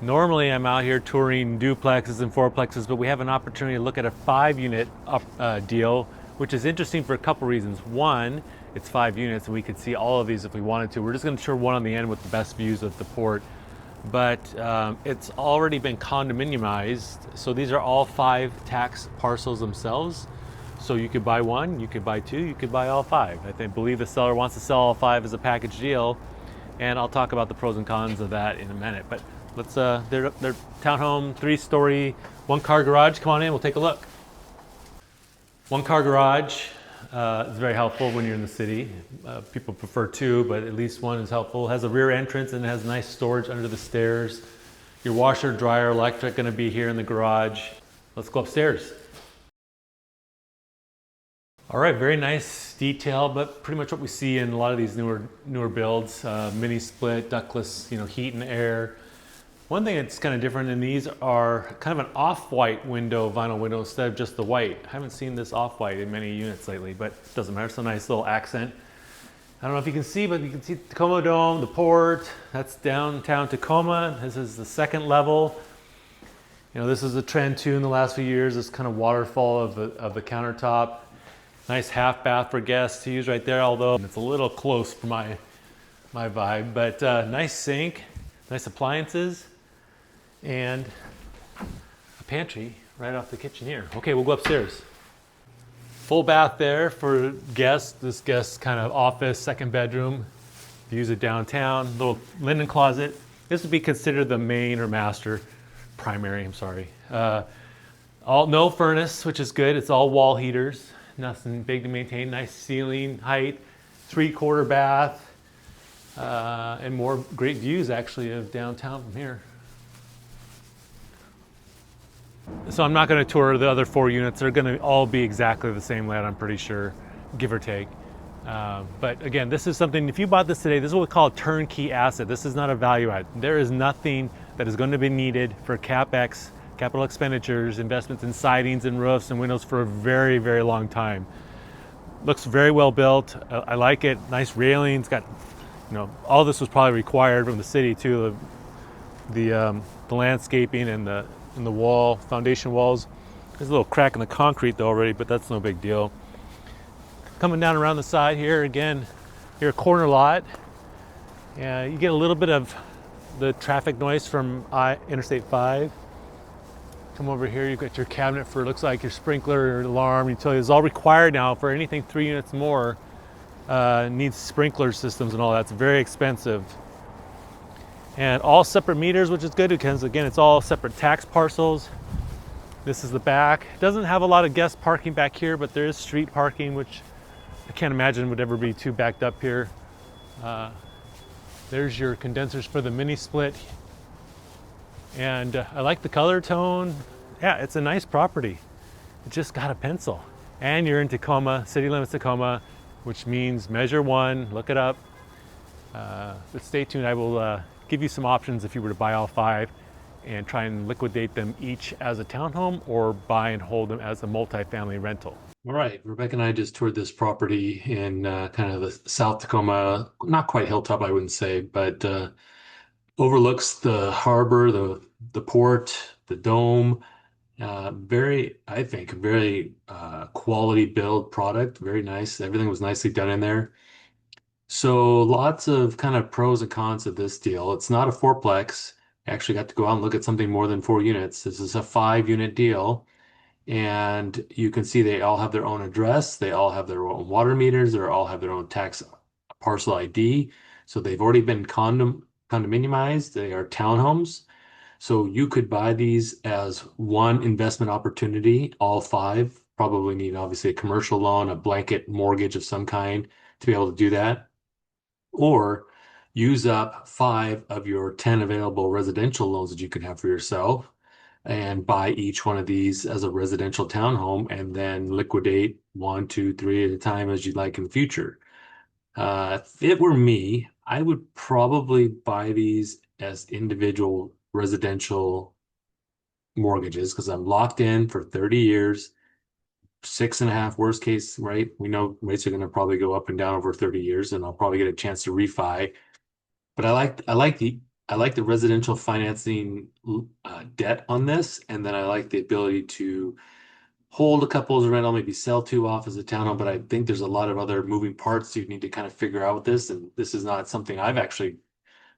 Normally, I'm out here touring duplexes and fourplexes, but we have an opportunity to look at a 5 unit deal, which is interesting for a couple reasons. One, it's 5 units, and we could see all of these if we wanted to. We're just going to tour one on the end with the best views of the port, but it's already been condominiumized. So these are all 5 tax parcels themselves. So you could buy one, you could buy two, you could buy all 5. Believe the seller wants to sell all 5 as a package deal, and I'll talk about the pros and cons of that in a minute. But let's they're townhome, 3-story, 1-car garage. Come on in, we'll take a look. 1-car garage is very helpful when you're in the city. People prefer 2, but at least 1 is helpful. It has a rear entrance and it has nice storage under the stairs. Your washer, dryer, electric going to be here in the garage. Let's go upstairs. All right, very nice detail, but pretty much what we see in a lot of these newer builds. Mini split, ductless, heat and air. One thing that's kind of different in these are kind of an off-white window, vinyl window, instead of just the white. I haven't seen this off-white in many units lately, but it doesn't matter. It's a nice little accent. I don't know if you can see, but you can see Tacoma Dome, the port. That's downtown Tacoma. This is the 2nd level. This is a trend too in the last few years, this kind of waterfall of the countertop. Nice half bath for guests to use right there, although it's a little close for my vibe. But nice sink, nice appliances, and a pantry right off the kitchen here. Okay, we'll go upstairs. Full bath there for guests. This guest's kind of office, 2nd bedroom. Views of downtown, little linen closet. This would be considered the main or master, primary, I'm sorry. No furnace, which is good. It's all wall heaters. Nothing big to maintain. Nice ceiling height, 3/4 bath, and more great views actually of downtown from here. So I'm not going to tour the other 4 units. They're going to all be exactly the same layout, I'm pretty sure, give or take. But again, this is something, if you bought this today, this is what we call a turnkey asset. This is not a value add. There is nothing that is going to be needed for CapEx, capital expenditures, investments in sidings and roofs and windows for a very, very long time. Looks very well built. I like it. Nice railings. Got, all this was probably required from the city too. The landscaping and the wall, foundation walls. There's a little crack in the concrete though already, but that's no big deal. Coming down around the side here again, here a corner lot. You get a little bit of the traffic noise from Interstate 5. Come over here, you've got your cabinet for, looks like your sprinkler, alarm, utilities, all required now for anything 3 units more. Needs sprinkler systems and all that. It's very expensive. And all separate meters, which is good because again, it's all separate tax parcels. This is the back. Doesn't have a lot of guest parking back here, but there is street parking, which I can't imagine would ever be too backed up here. There's your condensers for the mini split. And I like the color tone. Yeah, it's a nice property. It just got a pencil. And you're in Tacoma, city limits Tacoma, which means measure 1, look it up. But stay tuned, I will give you some options if you were to buy all 5 and try and liquidate them each as a townhome or buy and hold them as a multifamily rental. All right, Rebecca and I just toured this property in kind of the South Tacoma, not quite hilltop, I wouldn't say, but overlooks the harbor, the port, the dome. I think, very quality build product, very nice. Everything was nicely done in there. So lots of kind of pros and cons of this deal. It's not a fourplex. I actually got to go out and look at something more than 4 units. This is a 5-unit deal. And you can see they all have their own address. They all have their own water meters. They all have their own tax parcel ID. So they've already been condominiumized. They are townhomes. So you could buy these as one investment opportunity. All 5 probably need obviously a commercial loan, a blanket mortgage of some kind to be able to do that. Or use up 5 of your 10 available residential loans that you can have for yourself and buy each one of these as a residential townhome and then liquidate 1, 2, 3 at a time as you'd like in the future. If it were me, I would probably buy these as individual residential mortgages because I'm locked in for 30 years, 6.5 worst case, right? We know rates are going to probably go up and down over 30 years, and I'll probably get a chance to refi. But I like I like the residential financing debt on this, and then I like the ability to hold a couple as a rental, maybe sell two off as a townhome. But I think there's a lot of other moving parts you need to kind of figure out with this, and this is not something I've actually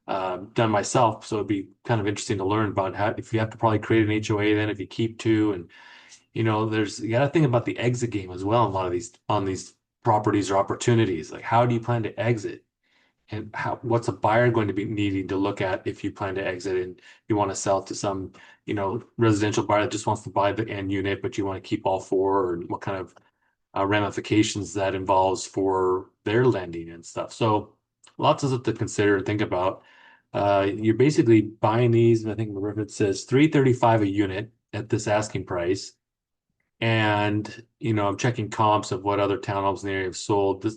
done myself. So it'd be kind of interesting to learn about how if you have to probably create an HOA then if you keep two, and there's you got to think about the exit game as well on a lot of these properties or opportunities. Like how do you plan to exit? And what's a buyer going to be needing to look at if you plan to exit and you want to sell to some, residential buyer that just wants to buy the end unit, but you want to keep all four, or what kind of ramifications that involves for their lending and stuff. So lots of stuff to consider and think about. You're basically buying these, and I think the Rivet says 335 a unit at this asking price. And I'm checking comps of what other townhomes in the area have sold.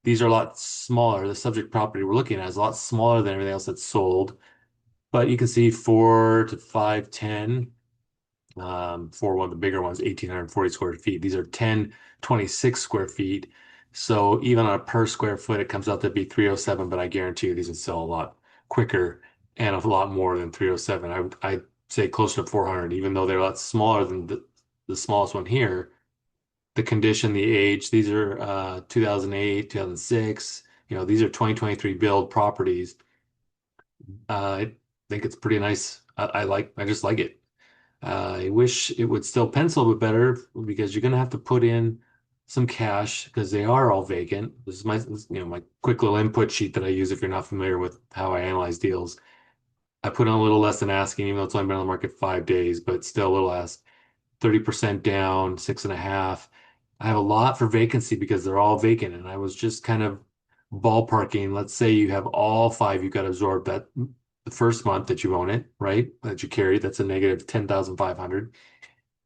These are a lot smaller. The subject property we're looking at is a lot smaller than everything else that's sold. But you can see 4 to 510 for one of the bigger ones, 1,840 square feet. These are 1026 square feet. So even on a per square foot, it comes out to be 307, but I guarantee you these would sell a lot quicker and a lot more than 307. I'd say closer to 400, even though they're a lot smaller than the smallest one here. The condition, the age, these are 2008, 2006. These are 2023 build properties. I think it's pretty nice. I just like it. I wish it would still pencil a bit better because you're gonna have to put in some cash because they are all vacant. This is my quick little input sheet that I use if you're not familiar with how I analyze deals. I put on a little less than asking, even though it's only been on the market 5 days, but still a little less. 30% down, 6.5. I have a lot for vacancy because they're all vacant. And I was just kind of ballparking. Let's say you have all five you got to absorb that the first month that you own it, right? That you carry, that's a negative 10,500.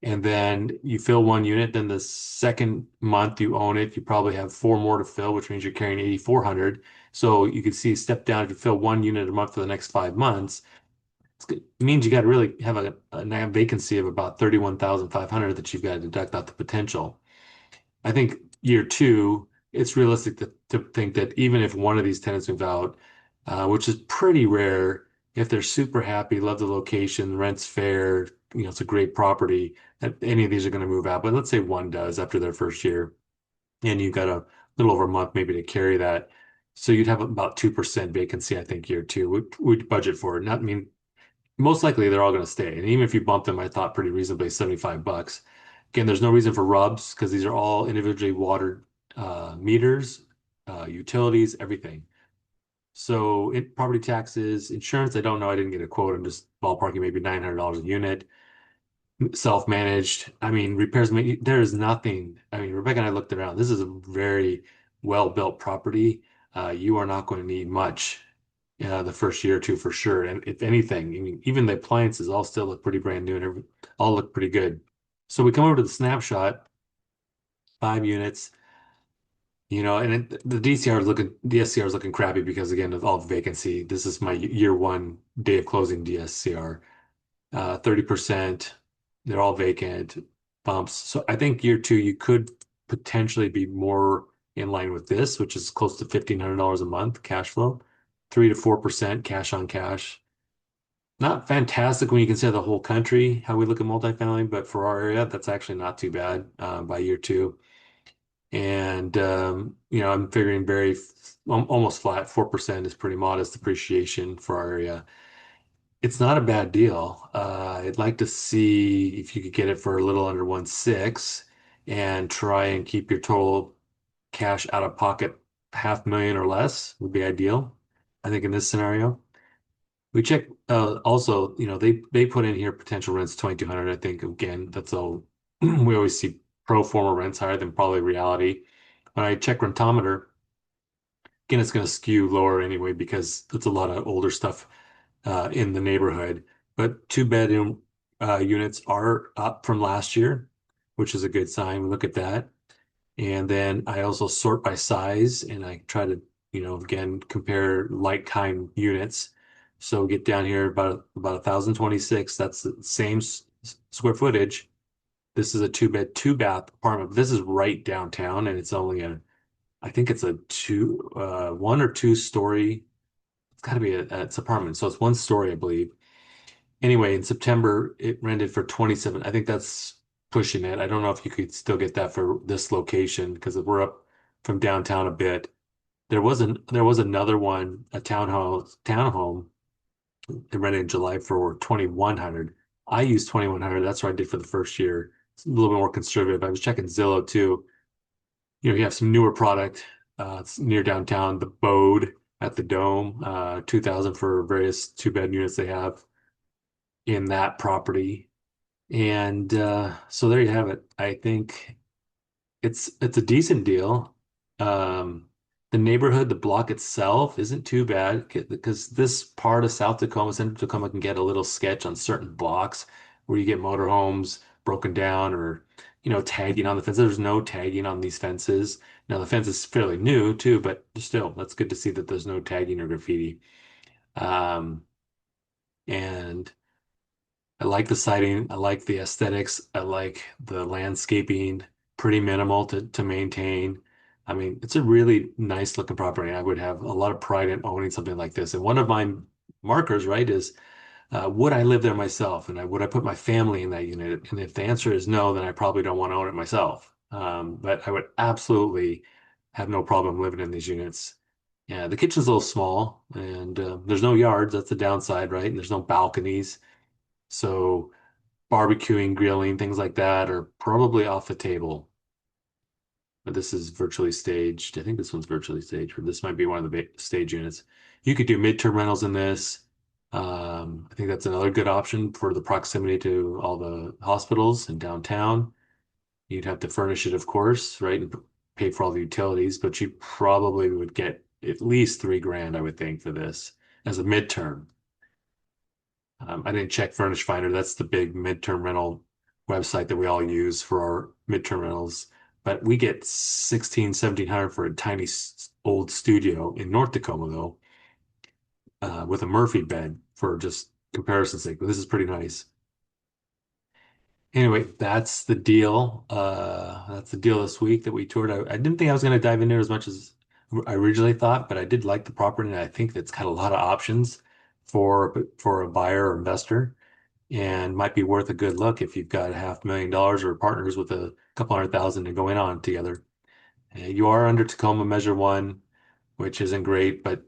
And then you fill one unit, then the second month you own it, you probably have four more to fill, which means you're carrying 8,400. So you can see a step down if you fill one unit a month for the next 5 months. It means you got to really have a vacancy of about 31,500 that you've got to deduct out the potential. I think year two, it's realistic to think that even if one of these tenants move out, which is pretty rare, if they're super happy, love the location, rent's fair, it's a great property, that any of these are going to move out. But let's say one does after their first year, and you've got a little over a month maybe to carry that. So you'd have about 2% vacancy, I think, year two. We'd budget for it. Not, I mean, most likely they're all going to stay. And even if you bump them, I thought pretty reasonably, $75. Again, there's no reason for rubs because these are all individually watered meters, utilities, everything. So property taxes, insurance, I don't know. I didn't get a quote. I'm just ballparking maybe $900 a unit. Self-managed. I mean, repairs, there is nothing. I mean, Rebecca and I looked around. This is a very well-built property. You are not going to need much the first year or two for sure. And if anything, I mean, even the appliances all still look pretty brand new and all look pretty good. So we come over to the snapshot, 5 units, and the DSCR is looking crappy because again, of all the vacancy, this is my year one day of closing DSCR. 30%. They're all vacant bumps. So I think year two, you could potentially be more in line with this, which is close to $1,500 a month cash flow, 3 to 4% cash on cash. Not fantastic when you consider the whole country, how we look at multifamily, but for our area, that's actually not too bad by year two. And I'm figuring almost flat. 4% is pretty modest appreciation for our area. It's not a bad deal. I'd like to see if you could get it for a little under 1.6 and try and keep your total cash out of pocket 500,000 or less would be ideal. I think in this scenario. We check also, they put in here potential rents 2,200. I think again, that's all we always see pro forma rents higher than probably reality. When I check rentometer, again, it's going to skew lower anyway because it's a lot of older stuff in the neighborhood. But two-bedroom units are up from last year, which is a good sign. We look at that. And then I also sort by size and I try to, again, compare like kind units. So get down here about 1,026. That's the same square footage. This is a two-bed, two-bath apartment. This is right downtown and it's only I think it's a one or two story it's got to be it's apartment. So it's one story, I believe. Anyway, in September, it rented for 27. I think that's pushing it. I don't know if you could still get that for this location because we're up from downtown a bit. There was another one, a townhome it rented in July for 2,100. I used 2,100. That's what I did for the first year. It's a little bit more conservative. I was checking Zillow too. You have some newer product. It's near downtown, the Bode at the Dome, 2,000 for various two-bed units they have in that property. And so there you have it. I think it's a decent deal. Um, the neighborhood, the block itself isn't too bad because this part of South Tacoma, Central Tacoma can get a little sketch on certain blocks where you get motorhomes broken down or, tagging on the fence. There's no tagging on these fences. Now the fence is fairly new too, but still, that's good to see that there's no tagging or graffiti. Um, and I like the siding. I like the aesthetics. I like the landscaping, pretty minimal to maintain. I mean, it's a really nice looking property. I would have a lot of pride in owning something like this. And one of my markers, right, is would I live there myself? And would I put my family in that unit? And if the answer is no, then I probably don't want to own it myself. But I would absolutely have no problem living in these units. Yeah, the kitchen's a little small and there's no yards. That's the downside, right? And there's no balconies. So barbecuing, grilling, things like that are probably off the table. But this is virtually staged. I think this one's virtually staged, or this might be one of the stage units. You could do midterm rentals in this. I think that's another good option for the proximity to all the hospitals in downtown. You'd have to furnish it, of course, right, and pay for all the utilities, but you probably would get at least 3 grand, I would think, for this as a midterm. I didn't check Furnish Finder. That's the big midterm rental website that we all use for our midterm rentals. But we get 16, 1,700 for a tiny old studio in North Tacoma, though, with a Murphy bed for just comparison's sake. But this is pretty nice. Anyway, that's the deal. That's the deal this week that we toured. I didn't think I was going to dive into it as much as I originally thought, but I did like the property, and I think it's got a lot of options for a buyer or investor and might be worth a good look if you've got $500,000 or partners with a couple 100,000 to go in on together. You are under Tacoma Measure 1, which isn't great, but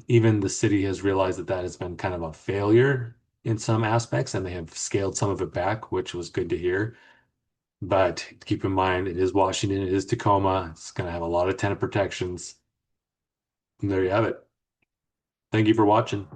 even the city has realized that that has been kind of a failure in some aspects, and they have scaled some of it back, which was good to hear. But keep in mind, it is Washington, it is Tacoma. It's going to have a lot of tenant protections. And there you have it. Thank you for watching.